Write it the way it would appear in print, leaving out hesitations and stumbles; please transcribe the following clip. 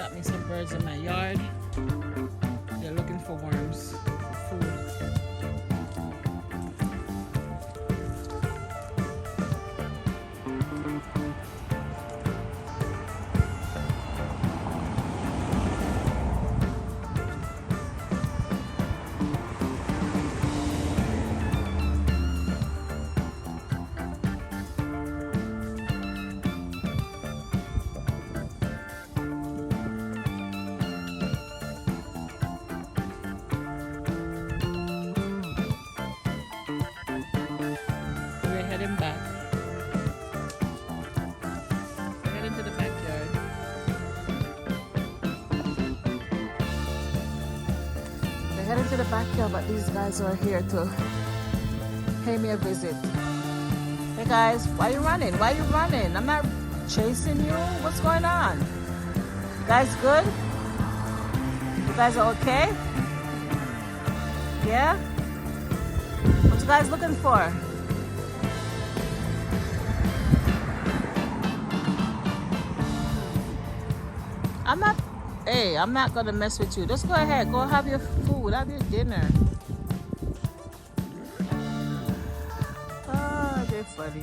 got me some birds in my yard. They're looking for worms for food. We're heading back. We're heading to the backyard. We're heading to the backyard, but these guys are here to pay me a visit. Hey guys, why are you running? Why are you running? I'm not chasing you. What's going on? You guys good? You guys are okay? Yeah? What you guys looking for? I'm not gonna mess with you. Just go ahead, go have your food, have your dinner. Ah, they're funny.